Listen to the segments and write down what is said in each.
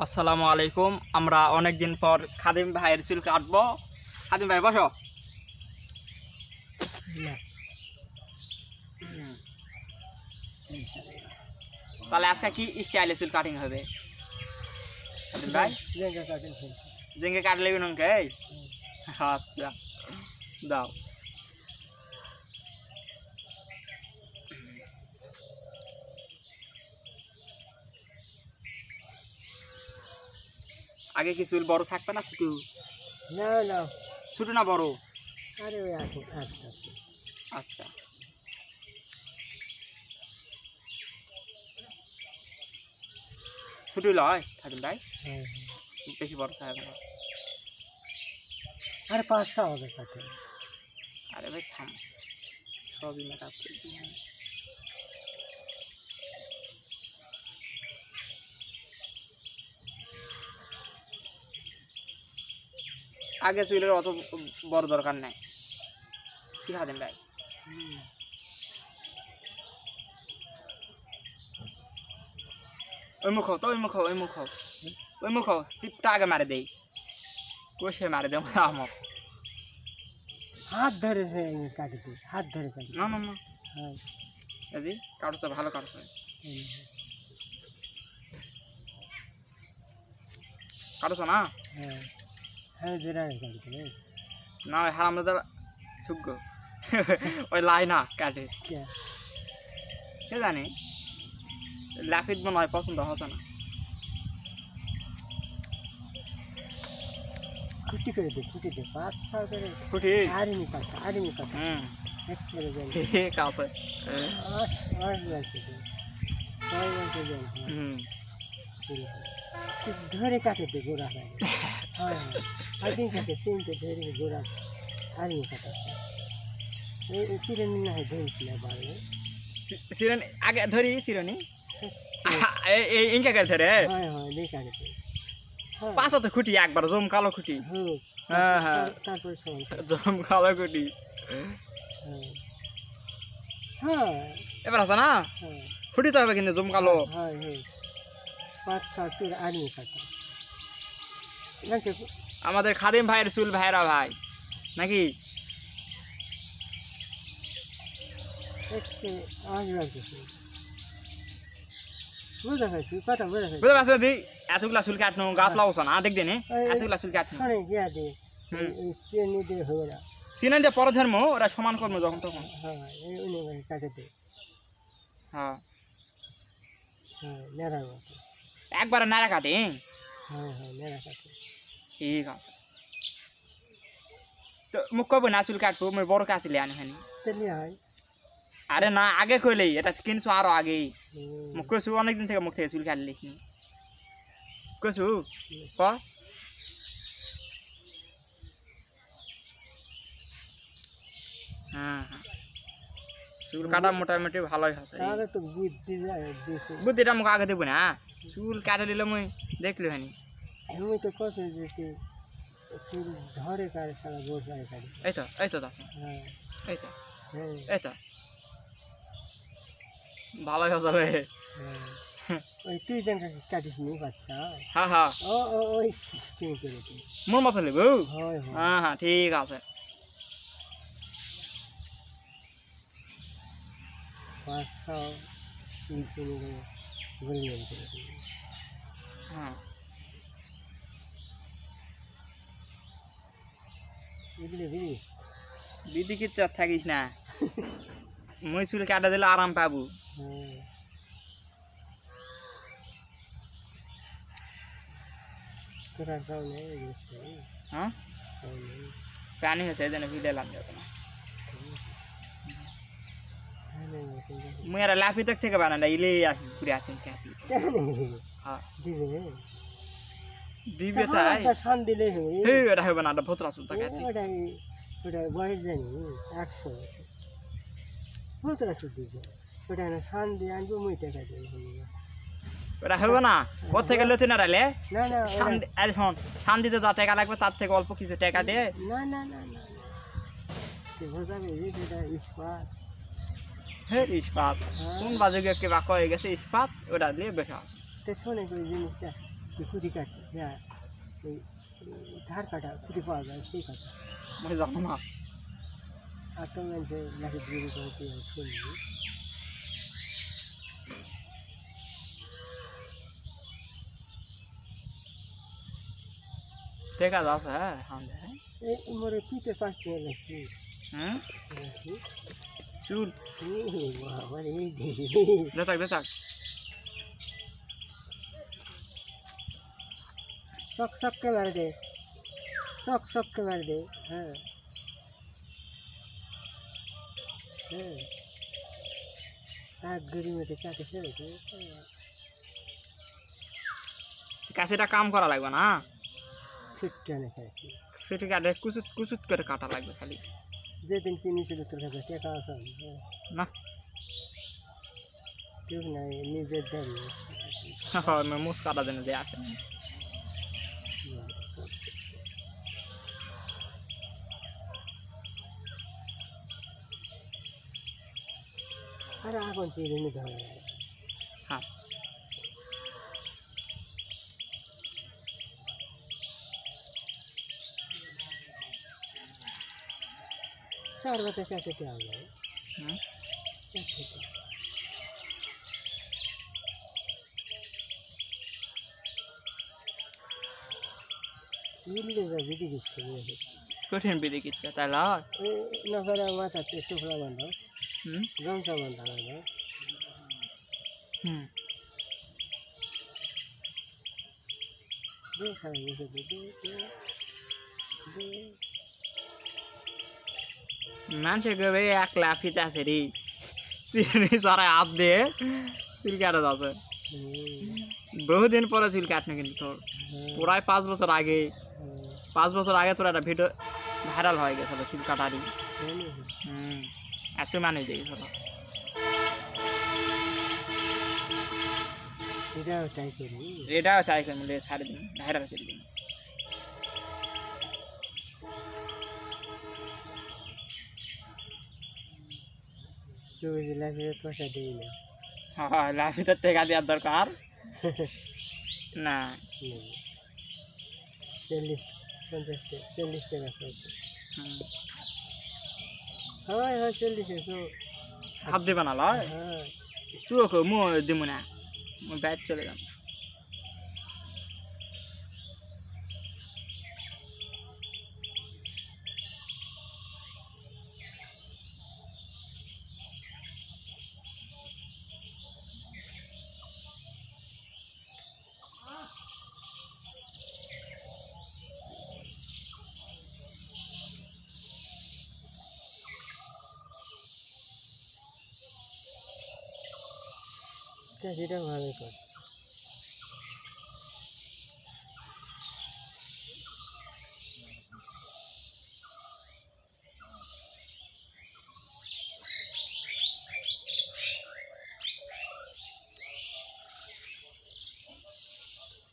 আসসালামু আলাইকুম। আমরা অনেক দিন পর খাদিম ভাইয়ের চুল কাটবো। খাদিম ভাই বসো। তাহলে আজকে কি স্টাইলে চুল কাটিং হবে খাদিম ভাই? জেঙ্গে কাটলে নঙ্কে। আচ্ছা দাও। আগে কি চুল বড় থাকবে না ছোট? না না ছোট না বড়? আরে ওই আচ্ছা আচ্ছা ছোট লয় খাদিম ভাই, বেশি বড় থাকবে না। আরে 500 হবে সাথে। আরে ভাই থাম, সবই মেকআপ করে দিই। আগে চুলের অত বড় দরকার নাই, কি খাদিম ভাই? ওই মুখ তো, ওই মুখ চিপটা আগে মারে দেই, কষে মারে দেব আমার। হাত ধরে কাটি দিই, হাত ধরে কাটি। না না না হ্যাঁ জি, কাটছে ভালো কাটছে, কাটছো না? হ্যাঁ হ্যাঁ জোড়া কাটি দিই না ওই হারাম দাদা ঠুকগো ওই লাই না কাটে কে জানি, লাফিট মনে হয় পছন্দ হচ্ছে না। খুঁটি করে দে, খুঁটি দে 500 করে খুঁটি আরিমি কাটা একবারে যাই ঠিক আছে। আর লাগছে তাই বলতে যাই ধরে কাটে দে গোড়া হয়। হ্যাঁ আগে কাটে তিনটে ধরে গোড়া আরিমি কাটা। এই চিরনি না হয় ধরিস না বাড়ি সিরনি আগে ধরি, সিরনি এই ইনকা কে ধরে। হ্যাঁ হ্যাঁ দেখ কাটে পাঁচা তো খুঁটি একবার জম কালো খুঁটি। হ্যাঁ হ্যাঁ তারপরে জম কালো খুঁটি। হ্যাঁ এবার আছে না খুঁটি তো হবে কিন্তু জম কালো। হ্যাঁ হ্যাঁ 5-6 তোর আর্মি কাটা। আমাদের খাদিম ভাইয়ের চুল ভাইরা ভাই নাকি? একটু আজ লাগছে বুঝা খাইছি কথা বুঝা খাইছি। বুঝতে পারছো দি এতগুলা চুল কাটনো গাত লাগাছ না দেখ দেনে এতগুলা চুল কাটনো শোনে গিয়া দে চিনি দে হবে না। চিনেন যে পর ধর্ম ওরা সমান কর্ম যখন তখন। হ্যাঁ এই উনি কাটে দে। হ্যাঁ হ্যাঁ নেড়া মতো একবার নাড়া কাটে। হ্যাঁ হ্যাঁ নেড়া কাটে ঠিক আছে। তো মুখ কব না চুল কাটবো মই বড় কাছিলে আনি হানি তেলি হয়। আরে না আগে কইলেই এটা কিনছো আরো আগে মুখ কইছো অনেকদিন থেকে মুখ থেকে চুল কাটলিস নি কইছো ক। হ্যাঁ হ্যাঁ চুল কাটা মোটামুটি ভালোই আছে। আরে তো বুদ্ধি যায় দিছে বুদ্ধিটা মুখ আগে দেব না, চুল কাটে দিলে মই দেখলি হানি। আমি তো কষ্ট যে চুল ধরে কাটে সারা বসে কাটে। এই তো দাস হ্যাঁ এই তো হ্যাঁ এই তো ভালোই আছে রে। ওই তুই যেন কাটিস নি বাচ্চা। হ্যাঁ হ্যাঁ ওই সিস্টেম করে দিই মোর মশলা বউ। হয় হ্যাঁ হ্যাঁ ঠিক আছে। 500 চিনি ভলিউম করে দিই। হ্যাঁ এগুলো বিড়ি বিধি কি চাপ থাকিস না, মই চুল কাটা দিলে আরাম পাবো। হ্যাঁ তোরা খাও না হ্যাঁ পানি হয়েছে এই জন্য ভিলে লাগ যাবে না। মুই আর লাফি তক থেকে বানানা ইলে আসি ঘুরে আসেন কাছে। হ্যাঁ দিবে তাই সান দিলে হে এটা হবে না, এটা ভোতরা চুল থাকে। ওটা বয়স জানি 100 বছর দিবে ওটা না সান দিয়ে আনবো মুই টাকা দিয়ে এটা হবে না, ওর থেকে লতি না রাইলে না না শোন শান দিতে যা টাকা লাগবে তার থেকে অল্প কিছু টাকা দিয়ে। না না না না বোঝাবে এটা ইস্পাত। হে ইস্পাত কোন বাজে কে বাক হয়ে গেছে ইস্পাত, ওটা দিয়ে বেশি আছে। তো শোনে ওই জিনিসটা খুঁটি কাটে যা ওই ধার কাটা খুঁটি পাওয়া যায় সেই কাটা মানে জানো না আর তো মানুষের লাঠি বিক্রি করে তুই শুনবি দেখা যাচ্ছে হ্যাঁ হ্যাঁ এই মোরে পিঠে পাশ নিয়ে লাগছি হুম চুল বাবা এই দেখি দেখাক দেখাক শক শককে মার দে শক শককে মার দে হ্যাঁ হ্যাঁ আগ গড়ি মধ্যে কাকে ফেলেছে কাছেটা কাম করা লাগবে না ছুট্টা না খাইছি সেটা কাটে কুচুত কুচুত করে কাটা লাগবে খালি যেদিন কিনেছিল তোর কাছে টাকা আছে না কেউ নাই নিজের দাঁড়িয়ে মুস কাটা দেনে যে আছে আরে আগুন চিড়ে নিতে হবে হ্যাঁ চার বাতে কাটতে হবে হুম চিড়লে যা বিধি দিচ্ছে কঠিন বিধি কিচ্ছা তাই লয় নগরে মাথাতে শুকনো বান্ধব হুম গামছা বান্ধা বান্ধব হুম দেখা গেছে মানুষের গবে এক লাফিতে আছে রে চিনি সারা হাত দিয়ে চুল কাটা যাচ্ছে বহুদিন পরে চুল কাটনে কিন্তু তোর প্রায় 5 বছর আগে 5 বছর আগে তোর একটা ভিডিও ভাইরাল হয়ে গেছিল চুল কাটারি এত মানুষ দেখেছিল এটাও চাই করি মিলে সাড়ে দিন ভাইরাল করে দিন পয়সা দিই না হ্যাঁ লাফিতে টেকা দেওয়ার দরকার না 40 টাকা হয় হয় 40 হাত দেবে না লয় হ্যাঁ তুই মো দিব না ব্যাট চলে যান সেটা ভালো কর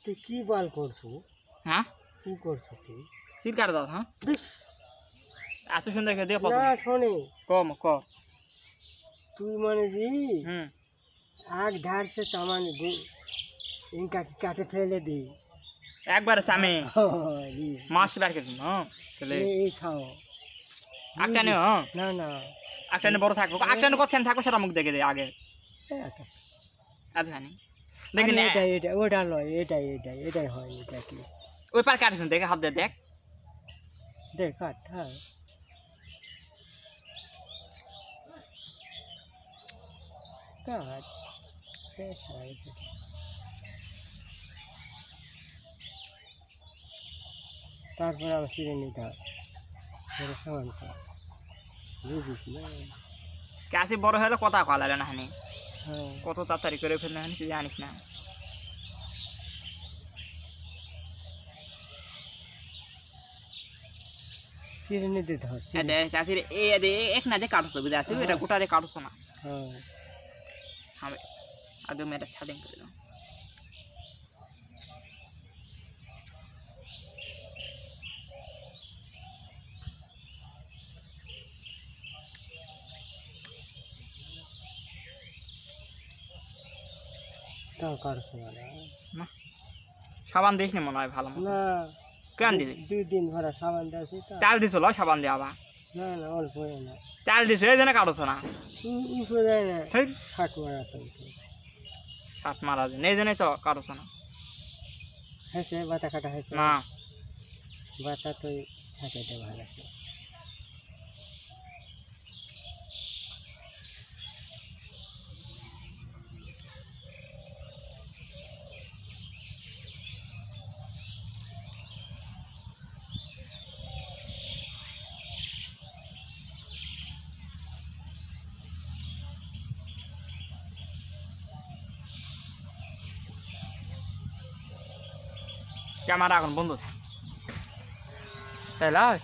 তুই কি বাল করছো হ্যাঁ কি করছো তুই চুল কাটা দাও হ্যাঁ এত সুন্দর খেয়ে দিয়ে না পছন্দ শোনে কম ক তুই মানে জি হুম আগ ধারছে তামান ইনকা কাটে ফেলে দি একবারে সামে মাছ বার করে দিন হ্যাঁ তাহলে এই খাও একটা নে হ্যাঁ না না একটা নে বড় থাকবো একটা নে কত থাকবো সেটা মুখ দেখে দে আগে আচ্ছা নি দেখেন এটা ওটা নয় এটাই হয় এটা কি ওই পার কাটিস দেখে হাত দিয়ে দেখ দেখ কাট হ্যাঁ কাট তারপরে আমার সিরে নিতে হবে সমান বুঝিস না কাশি বড় হলে কথা কলা না হানি হ্যাঁ কত তাড়াতাড়ি করে ফেললে হানি তুই জানিস না সিরে নিতে হবে চাষির এক না যে কাটছো বুঝে আসি এটা গোটা দিয়ে কাটছো না হ্যাঁ আমি আগে মেয়েটা স্বাধীন করে দাও তাও কাটছো না সাবান দিস নি মনে হয় ভালো মতো না কেন দিলি 2 দিন ভরা সাবান দিয়েছি তো তেল দিছিল সাবান দিয়ে আবার না না অল্প না তেল দিছে এই জন্য কাটছ না উঠে যায় না হেই, 60 মারা তো সাত মারা যায় এই জন্যই তো কাটছ না হয়েছে বাতা কাটা হয়েছে না বাতা তো ছাটাইতে ভালো আছে ক্যামেরা এখন বন্ধ থাকে তাই লয়